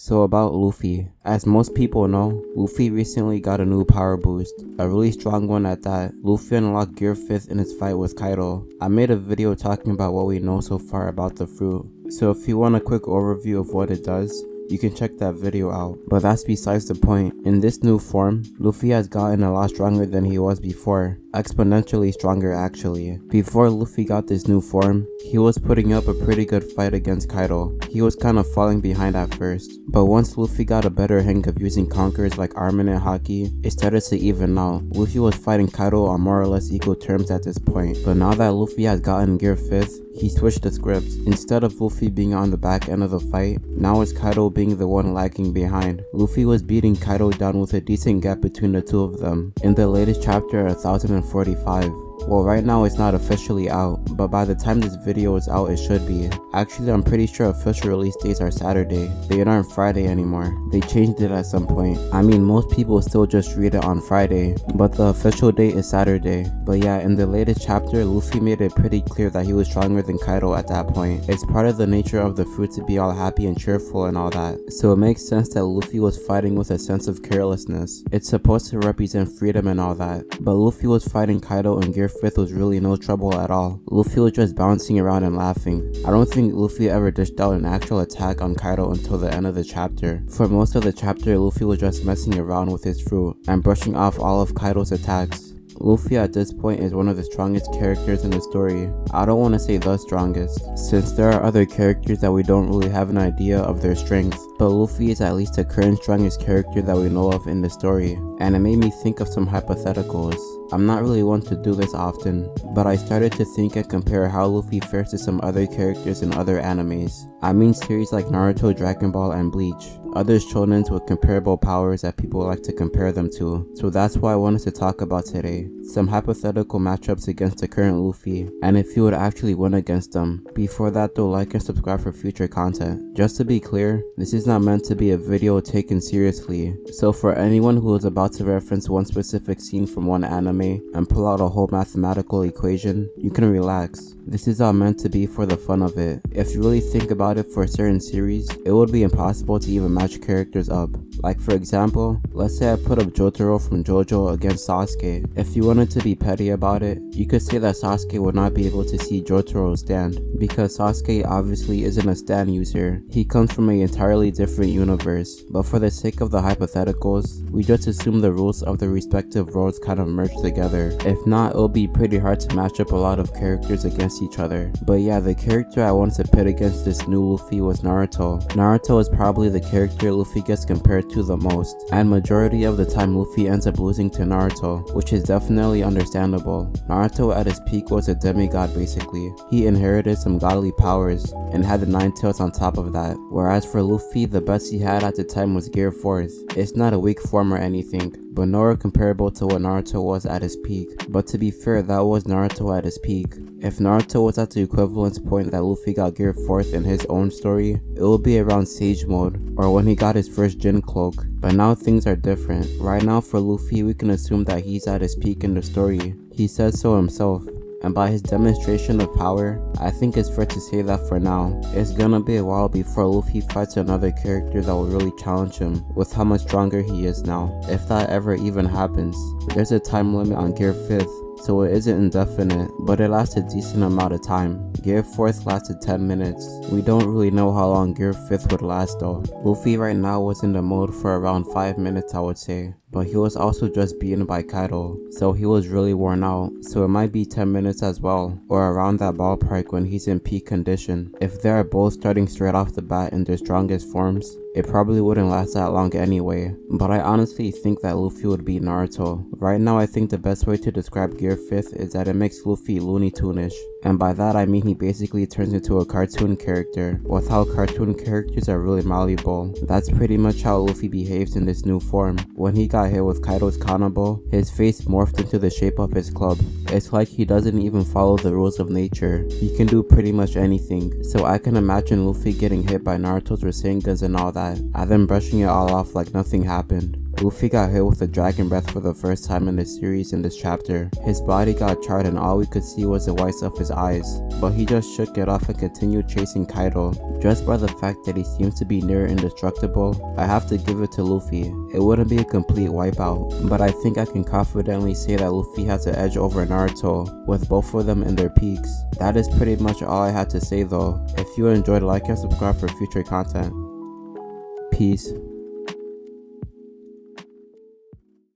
So about Luffy. As most people know, Luffy recently got a new power boost, a really strong one at that. Luffy unlocked Gear 5th in his fight with Kaido. I made a video talking about what we know so far about the fruit, so if you want a quick overview of what it does, you can check that video out. But that's besides the point. In this new form, Luffy has gotten a lot stronger than he was before. Exponentially stronger actually. Before Luffy got this new form, he was putting up a pretty good fight against Kaido. He was kind of falling behind at first, but once Luffy got a better hang of using conkers like Armin and Haki, it started to even out. Luffy was fighting Kaido on more or less equal terms at this point, but now that Luffy has gotten Gear 5th, he switched the script. Instead of Luffy being on the back end of the fight, now it's Kaido being the one lagging behind. Luffy was beating Kaido down with a decent gap between the two of them. In the latest chapter 1045, well, right now it's not officially out, but by the time this video is out it should be. Actually, I'm pretty sure official release dates are Saturday. They aren't Friday anymore. They changed it at some point. I mean, most people still just read it on Friday, but the official date is Saturday. But yeah, in the latest chapter, Luffy made it pretty clear that he was stronger than Kaido at that point. It's part of the nature of the fruit to be all happy and cheerful and all that, so it makes sense that Luffy was fighting with a sense of carelessness. It's supposed to represent freedom and all that, but Luffy was fighting Kaido in Gear 5th was really no trouble at all. Luffy was just bouncing around and laughing. I don't think Luffy ever dished out an actual attack on Kaido until the end of the chapter. For most of the chapter, Luffy was just messing around with his fruit and brushing off all of Kaido's attacks. Luffy at this point is one of the strongest characters in the story. I don't want to say the strongest, since there are other characters that we don't really have an idea of their strength, but Luffy is at least the current strongest character that we know of in the story, and it made me think of some hypotheticals. I'm not really one to do this often, but I started to think and compare how Luffy fares to some other characters in other animes. I mean series like Naruto, Dragon Ball, and Bleach. Other shonens with comparable powers that people like to compare them to. So that's what I wanted to talk about today. Some hypothetical matchups against the current Luffy, and if you would actually win against them. Before that though, like and subscribe for future content. Just to be clear, this is not meant to be a video taken seriously. So for anyone who is about to reference one specific scene from one anime and pull out a whole mathematical equation, you can relax. This is all meant to be for the fun of it. If you really think about it, for a certain series, it would be impossible to even match characters up. Like for example, let's say I put up Jotaro from JoJo against Sasuke. If you wanted to be petty about it, you could say that Sasuke would not be able to see Jotaro's stand, because Sasuke obviously isn't a stand user. He comes from an entirely different universe. But for the sake of the hypotheticals, we just assume the rules of the respective worlds kind of merge together. If not, it'll be pretty hard to match up a lot of characters against each other. But yeah, the character I wanted to pit against this new Luffy was Naruto. Naruto is probably the character Luffy gets compared to the most, and majority of the time Luffy ends up losing to Naruto, which is definitely understandable. Naruto at his peak was a demigod basically. He inherited some godly powers and had the 9 tails on top of that, whereas for Luffy, the best he had at the time was Gear 4th. It's not a weak form or anything, but nowhere comparable to what Naruto was at his peak. But to be fair, that was Naruto at his peak. If Naruto was at the equivalence point that Luffy got Gear 4th in his own story, it would be around Sage Mode, or when he got his first Jin cloak. But now things are different. Right now for Luffy, we can assume that he's at his peak in the story. He says so himself. And by his demonstration of power, I think it's fair to say that for now, it's gonna be a while before Luffy fights another character that will really challenge him with how much stronger he is now. If that ever even happens. There's a time limit on Gear 5th, so it isn't indefinite, but it lasts a decent amount of time. Gear 4th lasted 10 minutes. We don't really know how long Gear 5th would last though. Luffy right now was in the mode for around 5 minutes I would say. But he was also just beaten by Kaido, so he was really worn out, so it might be 10 minutes as well, or around that ballpark when he's in peak condition. If they are both starting straight off the bat in their strongest forms, it probably wouldn't last that long anyway, but I honestly think that Luffy would beat Naruto. Right now I think the best way to describe Gear 5th is that it makes Luffy Looney Tune-ish, and by that I mean he basically turns into a cartoon character, with how cartoon characters are really malleable. That's pretty much how Luffy behaves in this new form. When he got hit with Kaido's Kanabo, his face morphed into the shape of his club. It's like he doesn't even follow the rules of nature. He can do pretty much anything, so I can imagine Luffy getting hit by Naruto's Rasengans and all that, and then brushing it all off like nothing happened. Luffy got hit with a dragon breath for the first time in the series in this chapter. His body got charred and all we could see was the whites of his eyes, but he just shook it off and continued chasing Kaido. Just by the fact that he seems to be near indestructible, I have to give it to Luffy. It wouldn't be a complete wipeout, but I think I can confidently say that Luffy has an edge over Naruto, with both of them in their peaks. That is pretty much all I had to say though. If you enjoyed, like and subscribe for future content. Peace.